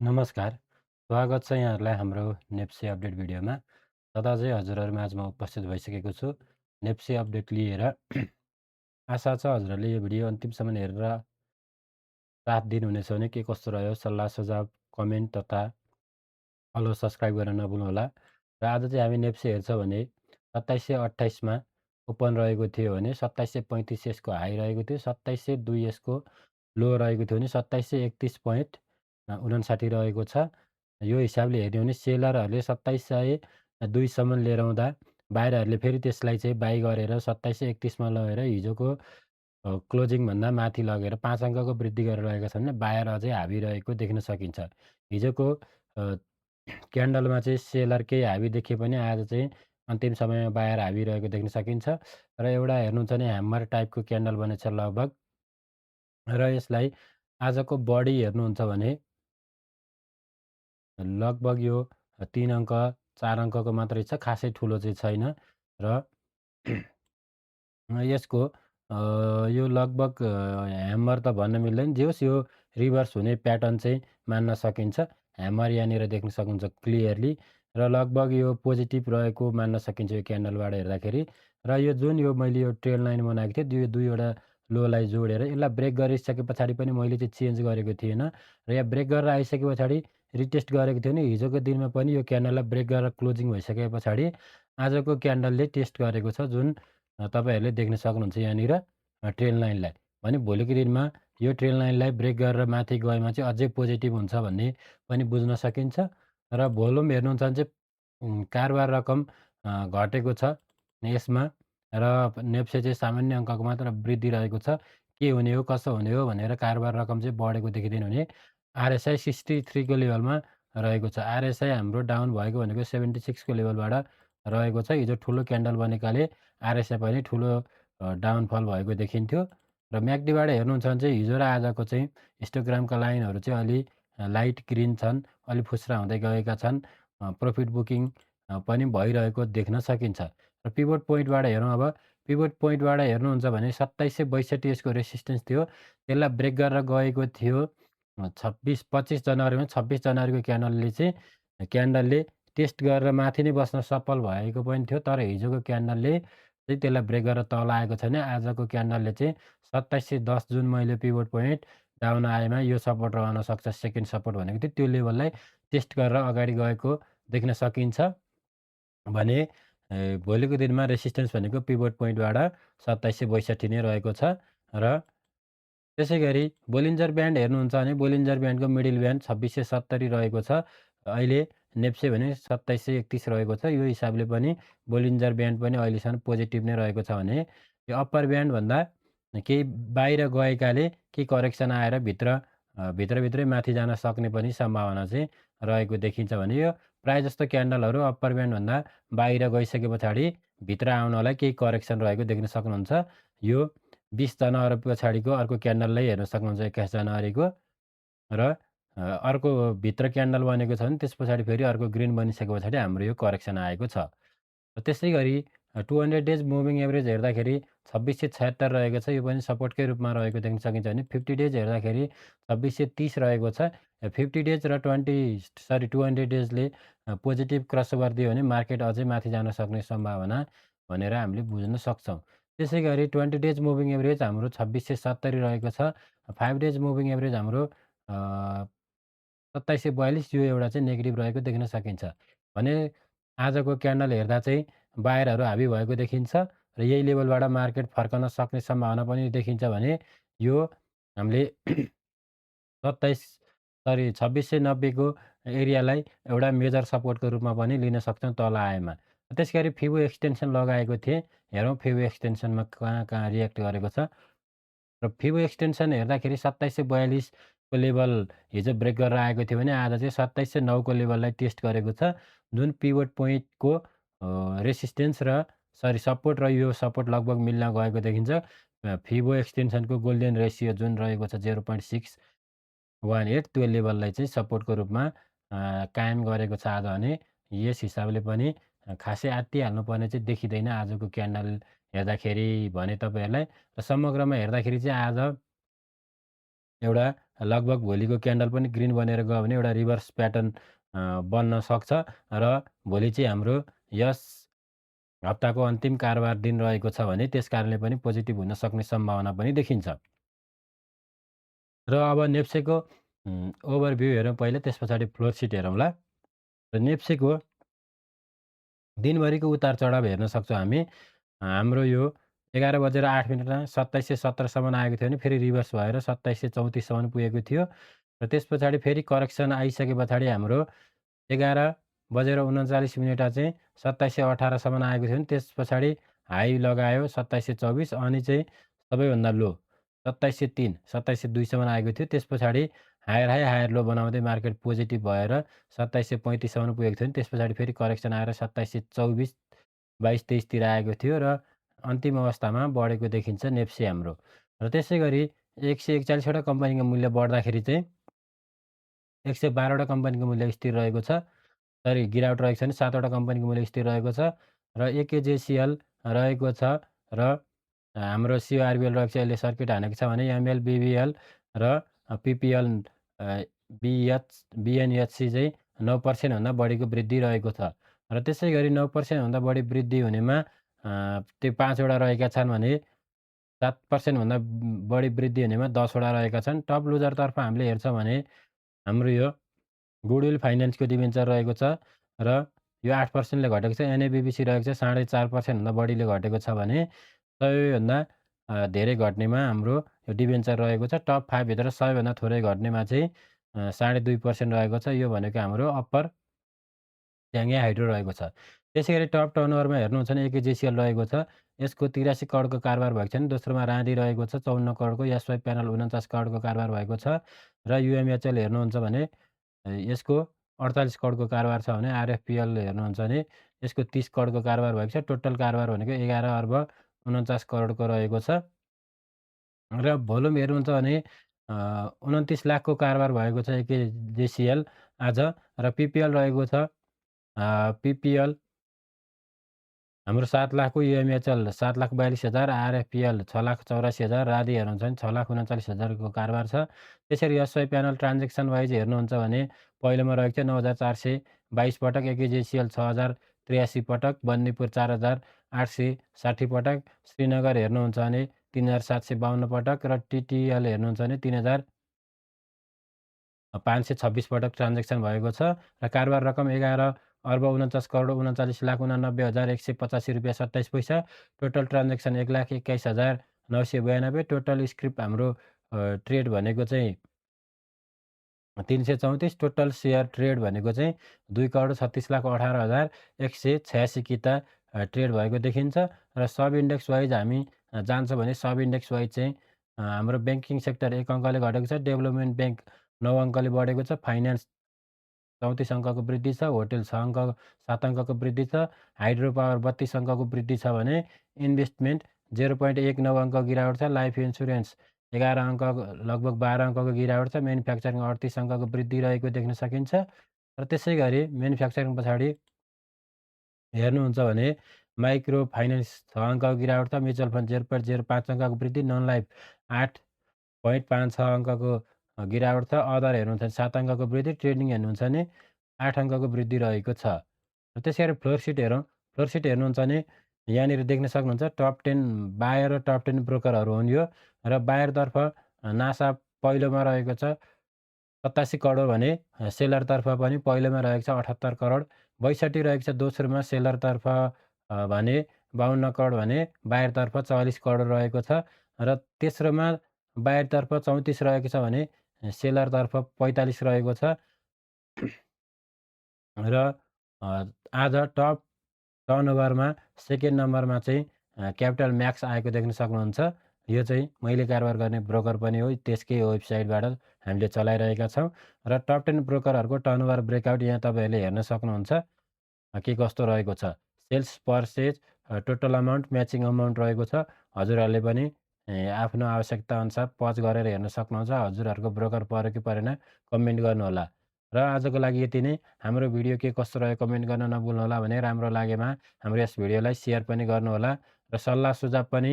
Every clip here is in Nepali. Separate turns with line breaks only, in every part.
नमस्कार, स्वागत छ यहाँहरूलाई हाम्रो नेप्से अपडेट भिडियोमा। सदा चाहिँ हजुरहरूमा आज म उपस्थित भइसकेको छु नेप्से अपडेट लिएर। आशा छ हजुरहरूले यो भिडियो अन्तिमसम्म हेरेर साथ दिनुहुनेछ भने के कस्तो रह्यो सल्लाह सुझाव कमेन्ट तथा फलो सब्सक्राइब गर्न नभुल्नुहोला। र आज चाहिँ हामी नेप्से हेर्छौँ भने 2728मा ओपन रहेको थियो भने 2735 यसको हाई रहेको थियो, 2702 यसको लो रहेको थियो भने 2731.59 रहेको छ। यो हिसाबले हेर्ने हो भने सेलरहरूले 2702 सम्म लिएर आउँदा बाहिरहरूले फेरि त्यसलाई चाहिँ बाई गरेर 2731मा लगेर हिजोको क्लोजिङभन्दा माथि लगेर 5 अङ्कको वृद्धि गरेर रहेका छन् भने बायर अझै हावी रहेको देख्न सकिन्छ। हिजोको अ, क्यान्डलमा चाहिँ सेलर केही हावी देखिए पनि आज चाहिँ अन्तिम समयमा बायर हावी रहेको देख्न सकिन्छ। र एउटा हेर्नुहुन्छ भने ह्यामर टाइपको क्यान्डल बनेछ लगभग। र यसलाई आजको बढी हेर्नुहुन्छ भने लगभग यो 3 अङ्क 4 अङ्कको मात्रै छ, खासै ठुलो चाहिँ छैन। र यसको यो लगभग ह्यामर त भन्न मिल्दैन। जे होस् यो रिभर्स हुने प्याटर्न चाहिँ मान्न सकिन्छ। ह्यामर यहाँनिर देख्न सक्नुहुन्छ क्लियरली। र लगभग यो पोजिटिभ रहेको मान्न सकिन्छ यो क्यान्डलबाट हेर्दाखेरि। र यो जुन यो मैले यो ट्रेल लाइन बनाएको थिएँ, यो दुईवटा लोलाई जोडेर यसलाई ब्रेक गरिसके पछाडि पनि मैले चाहिँ चेन्ज गरेको थिएन। र यहाँ ब्रेक गरेर आइसके पछाडि रिटेस्ट गरेको थियो भने हिजोको दिनमा पनि यो क्यान्डललाई ब्रेक गरेर क्लोजिङ भइसके पछाडि आजको क्यान्डलले टेस्ट गरेको छ, जुन तपाईँहरूले देख्न सक्नुहुन्छ यहाँनिर ट्रेल लाइनलाई। भने भोलिको दिनमा यो ट्रेल लाइनलाई ब्रेक गरेर माथि गएमा चाहिँ अझै पोजिटिभ हुन्छ भन्ने पनि बुझ्न सकिन्छ। र भोल्युम हेर्नुहुन्छ भने चाहिँ कारोबार रकम घटेको छ यसमा। र नेप्से चाहिँ सामान्य अङ्कको मात्र वृद्धि रहेको छ। के हुने हो, कसो हुने हो भनेर कारोबार रकम चाहिँ बढेको देखिँदैन भने आरएसआई 63 को लेभलमा रहेको छ। आरएसआई हाम्रो डाउन भएको भनेको 76 को लेभलबाट रहेको छ। हिजो ठुलो क्यान्डल बनेकाले आरएसआई पनि ठुलो डाउनफल भएको देखिन्थ्यो। र म्याक्डीबाट हेर्नुहुन्छ भने चाहिँ हिजो र आजको चाहिँ हिस्टोग्रामका लाइनहरू चाहिँ अलि लाइट ग्रिन छन्, अलि फुस्रा हुँदै गएका छन्। प्रफिट बुकिङ पनि भइरहेको देख्न सकिन्छ। र पिभट पोइन्टबाट हेरौँ अब। पिभट पोइन्टबाट हेर्नुहुन्छ भने 2762 यसको रेसिस्टेन्स थियो। त्यसलाई ब्रेक गरेर गएको थियो 25 जनवरीमा। 26 जनवरीको क्यान्डलले टेस्ट गरेर माथि नै बस्न सफल भएको पनि थियो। तर हिजोको क्यान्डलले चाहिँ त्यसलाई ब्रेक गरेर तल आएको छैन। आजको क्यान्डलले चाहिँ 2710 जुन मैले पिभट पोइन्ट डाउन आएमा यो सपोर्ट रहन सक्छ, सेकेन्ड सपोर्ट भनेको थियो, त्यो लेभललाई टेस्ट गरेर अगाडि गएको देख्न सकिन्छ। भने भोलिको दिनमा रेसिस्टेन्स भनेको पिभट पोइन्टबाट 2762 नै रहेको छ। र त्यसैगरी बोलिन्जर ब्यान्ड हेर्नुहुन्छ भने बोलिन्जर ब्यान्डको मिडल ब्यान्ड 2670 रहेको छ। अहिले नेप्से भने 2731 रहेको छ। यो हिसाबले पनि बोलिन्जर ब्यान्ड पनि अहिलेसम्म पोजिटिभ नै रहेको छ भने यो अप्पर ब्यान्डभन्दा केही बाहिर गएकाले केही करेक्सन आएर भित्रभित्रै माथि जान सक्ने पनि सम्भावना चाहिँ रहेको देखिन्छ। भने यो प्रायः जस्तो क्यान्डलहरू अप्पर ब्यान्डभन्दा बाहिर गइसके पछाडि भित्र आउनलाई केही करेक्सन रहेको देख्न सक्नुहुन्छ। यो 20 जनवरी पछाडिको अर्को क्यान्डललाई हेर्न सक्नुहुन्छ 21 जनवरीको। र अर्को भित्र क्यान्डल बनेको छ भने त्यस पछाडि फेरि अर्को ग्रिन बनिसके पछाडि हाम्रो यो करेक्सन आएको छ। र त्यसै गरी 200 डेज मुभिङ एभरेज हेर्दाखेरि 2676 रहेको छ। यो पनि सपोर्टकै रूपमा रहेको देख्न सकिन्छ भने 50 डेज हेर्दाखेरि 2630 रहेको छ। 50 डेज र 200 डेजले पोजिटिभ क्रसओभर दियो भने मार्केट अझै माथि जान सक्ने सम्भावना भनेर हामीले बुझ्न सक्छौँ। त्यसै गरी 20 डेज मुभिङ एभरेज हाम्रो 2670 रहेको छ। 5 डेज मुभिङ एभरेज हाम्रो 2742 यो एउटा चाहिँ नेगेटिभ रहेको देख्न सकिन्छ। भने आजको क्यान्डल हेर्दा चाहिँ बायरहरू हावी भएको देखिन्छ र यही लेभलबाट मार्केट फर्कन सक्ने सम्भावना पनि देखिन्छ। भने यो हामीले 2690 को एरियालाई एउटा मेजर सपोर्टको रूपमा पनि लिन सक्छौँ तल आएमा। त्यसै गरी फिबो एक्सटेन्सन लगाएको थिएँ। हेरौँ फिबो एक्सटेन्सनमा कहाँ कहाँ रिएक्ट गरेको छ। र फिबो एक्सटेन्सन हेर्दाखेरि 2742 को लेभल हिजो ब्रेक गरेर आएको थियो भने आज चाहिँ 2709 को लेभललाई टेस्ट गरेको छ। जुन पिभट पोइन्टको रेसिस्टेन्स र सपोर्ट र यो सपोर्ट लगभग मिल्न गएको देखिन्छ। फिबो एक्सटेन्सनको गोल्डन रेसियो जुन रहेको छ 0.618 त्यो लेभललाई चाहिँ सपोर्टको रूपमा कायम गरेको छ आज। भने यस हिसाबले पनि खासै आत्तिहाल्नुपर्ने चाहिँ देखिँदैन आजको क्यान्डल हेर्दाखेरि भने तपाईँहरूलाई। र समग्रमा हेर्दाखेरि चाहिँ आज एउटा लगभग भोलिको क्यान्डल पनि ग्रिन बनेर गयो भने एउटा रिभर्स प्याटर्न बन्न सक्छ र भोलि चाहिँ हाम्रो यस हप्ताको अन्तिम कारोबार दिन रहेको छ भने त्यस कारणले पनि पोजिटिभ हुन सक्ने सम्भावना पनि देखिन्छ। र अब नेप्सेको ओभरभ्यू हेरौँ पहिला, त्यस पछाडि फ्लोर सिट हेरौँला। र नेप्सेको दिनभरिको उतार चढाव हेर्न सक्छौँ हामी। हाम्रो यो 11 बजेर 8 मिनेटमा 2717 सम्म आएको थियो भने फेरि रिभर्स भएर 2734 सम्म पुगेको थियो र त्यस पछाडि फेरि करेक्सन आइसके पछाडि हाम्रो 11 बजेर 39 मिनेटमा चाहिँ 2718 सम्म आएको थियो भने त्यस पछाडि हाई लगायो 2724 अनि चाहिँ सबैभन्दा लो 2703 2702 सम्म आएको थियो। त्यस पछाडि हायर हाई हायर लो बनाउँदै मार्केट पोजिटिभ भएर 2735 सम्म पुगेको थियो भने त्यस पछाडि फेरि करेक्सन आएर 2724 22 23 तिर आएको थियो र अन्तिम अवस्थामा बढेको देखिन्छ नेप्से हाम्रो। र त्यसै गरी 141 वटा कम्पनीको मूल्य बढ्दाखेरि चाहिँ 112 वटा कम्पनीको मूल्य स्थिर रहेको छ। सरी, गिरावट रहेको छ भने 7 वटा कम्पनीको मूल्य स्थिर रहेको छ र एकेजेसिएल रहेको छ र हाम्रो सिओआरबिएल रहेको छ। यसले सर्किट हानेको छ भने एमएल, बिबिएल र पिपिएल बिएनएचसी चाहिँ 9% भन्दा बढीको वृद्धि रहेको छ। र त्यसै गरी 9% भन्दा बढी वृद्धि हुनेमा त्यो 5 वटा रहेका छन् भने 7% भन्दा बढी वृद्धि हुनेमा 10 वटा रहेका छन्। टप लुजरतर्फ हामीले हेर्छौँ भने हाम्रो यो गुडविल फाइनान्सको डिबेन्चर रहेको छ र यो 8% ले घटेको छ। एनएबिबिसी रहेको छ 4.5% भन्दा बढीले घटेको छ भने सबैभन्दा धेरै घट्नेमा हाम्रो यो डिबेन्चर रहेको छ। टप 5 भित्र सबैभन्दा थोरै घट्नेमा चाहिँ 2.5% रहेको छ। यो भनेको हाम्रो अप्पर स्याङ्गे हाइड्रो रहेको छ। त्यसै गरी टप टर्नओभरमा हेर्नुहुन्छ भने एकेजेसिएल रहेको छ। यसको 83 करोडको कारोबार भएको छ भने दोस्रोमा राँदी रहेको छ 54 करोडको, एसवाई प्यानल 49 करोडको कारोबार भएको छ र युएमएचएल हेर्नुहुन्छ भने यसको 48 करोडको कारोबार छ भने आरएफपिएल हेर्नुहुन्छ भने यसको 30 करोडको कारोबार भएको छ। टोटल कारोबार भनेको 11 अर्ब 49 करोडको रहेको छ र भोल्युम हेर्नुहुन्छ भने 29 लाखको कारोबार भएको छ एकेजेसिएल आज र पिपिएल रहेको छ पिपिएल हाम्रो 7 लाखको, युएमएचएल 7,42,000, आरएफपिएल 6,84,000, राँदी हेर्नुहुन्छ भने 6,39,000को कारोबार छ। त्यसरी एसवाई प्यानल ट्रान्जेक्सन वाइज हेर्नुहुन्छ भने पहिलोमा रहेको छ 9,422 पटक, एकेजेसिएल 6,083 पटक, बन्दीपुर 4,860 पटक, श्रीनगर हेर्नुहुन्छ भने 3,752 पटक र टिटिएल हेर्नुहुन्छ भने 3,526 पटक ट्रान्जेक्सन भएको छ र कारोबार रकम 11 अर्ब 49 करोड 39,89,185 रुपियाँ 27 पैसा। Total transaction 1,21,992। टोटल स्क्रिप्ट हाम्रो ट्रेड भनेको चाहिँ 334। टोटल सेयर ट्रेड भनेको चाहिँ 2,36,18,186 किता ट्रेड भएको देखिन्छ र सब इन्डेक्स वाइज हामी जान्छौँ भने सब इन्डेक्स वाइज चाहिँ हाम्रो ब्याङ्किङ सेक्टर 1 अङ्कले घटेको छ, डेभलपमेन्ट ब्याङ्क 9 अङ्कले बढेको छ, फाइनान्स 34 अङ्कको वृद्धि छ, होटेल 7 अङ्कको वृद्धि छ, हाइड्रो पावर 32 अङ्कको वृद्धि छ भने इन्भेस्टमेन्ट 0.19 अङ्कको गिरावट छ, लाइफ इन्सुरेन्स 11 अङ्क लगभग 12 अङ्कको गिरावट छ, म्यानुफ्याक्चरिङ 38 अङ्कको वृद्धि रहेको देख्न सकिन्छ। र त्यसै गरी म्यानुफ्याक्चरिङ पछाडि हेर्नुहुन्छ भने माइक्रो फाइनेन्स 6 अङ्कको गिरावट छ, म्युचुअल फन्ड 0.05 अङ्कको वृद्धि, नन लाइफ 8.56 अङ्कको गिरावट छ, अदर हेर्नुहुन्छ भने 7 अङ्कको वृद्धि, ट्रेडिङ हेर्नुहुन्छ भने 8 अङ्कको वृद्धि रहेको छ। र त्यसै गरी फ्लोर सिट हेरौँ। फ्लोर सिट हेर्नुहुन्छ भने यहाँनिर देख्न सक्नुहुन्छ टप 10 बायर र टप 10 ब्रोकरहरू हुन् यो र बायरतर्फ नासा पहिलोमा रहेको छ 87 करोड भने सेलरतर्फ पनि पहिलोमा रहेको छ 78 करोड, 62 रहेको छ दोस्रोमा सेलरतर्फ भने 52 करोड भने बायरतर्फ 44 करोड रहेको छ र तेस्रोमा बायरतर्फ 34 रहेको छ भने सेलरतर्फ 45 रहेको छ र आज टप टर्नओभरमा सेकेन्ड नम्बरमा चाहिँ क्यापिटल म्याक्स आएको देख्न सक्नुहुन्छ। यो चाहिँ मैले कारोबार गर्ने ब्रोकर पनि हो, त्यसकै वेबसाइटबाट हामीले चलाइरहेका छौँ र टप 10 ब्रोकरहरूको टर्नओभर ब्रेकआउट यहाँ तपाईँहरूले हेर्न सक्नुहुन्छ के कस्तो रहेको छ। Sales purchase total amount matching amount रहेको छ। हजुरहरूले पनि आफ्नो आवश्यकता अनुसार पच गरेर हेर्न सक्नुहुन्छ। हजुरहरूको ब्रोकर पऱ्यो कि परेन कमेन्ट गर्नुहोला। र आजको लागि यति नै। हाम्रो भिडियो के कस्तो रह्यो कमेन्ट गर्न नभुल्नुहोला भने राम्रो लागेमा हाम्रो यस भिडियोलाई सेयर पनि गर्नुहोला र सल्लाह सुझाव पनि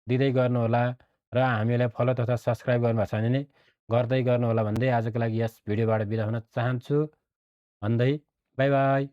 दिँदै गर्नुहोला र हामीलाई फलो तथा सब्सक्राइब गर्नुभएको छ भने गर्दै गर्नुहोला भन्दै आजको लागि यस भिडियोबाट बिदा हुन चाहन्छु भन्दै बाई बाई।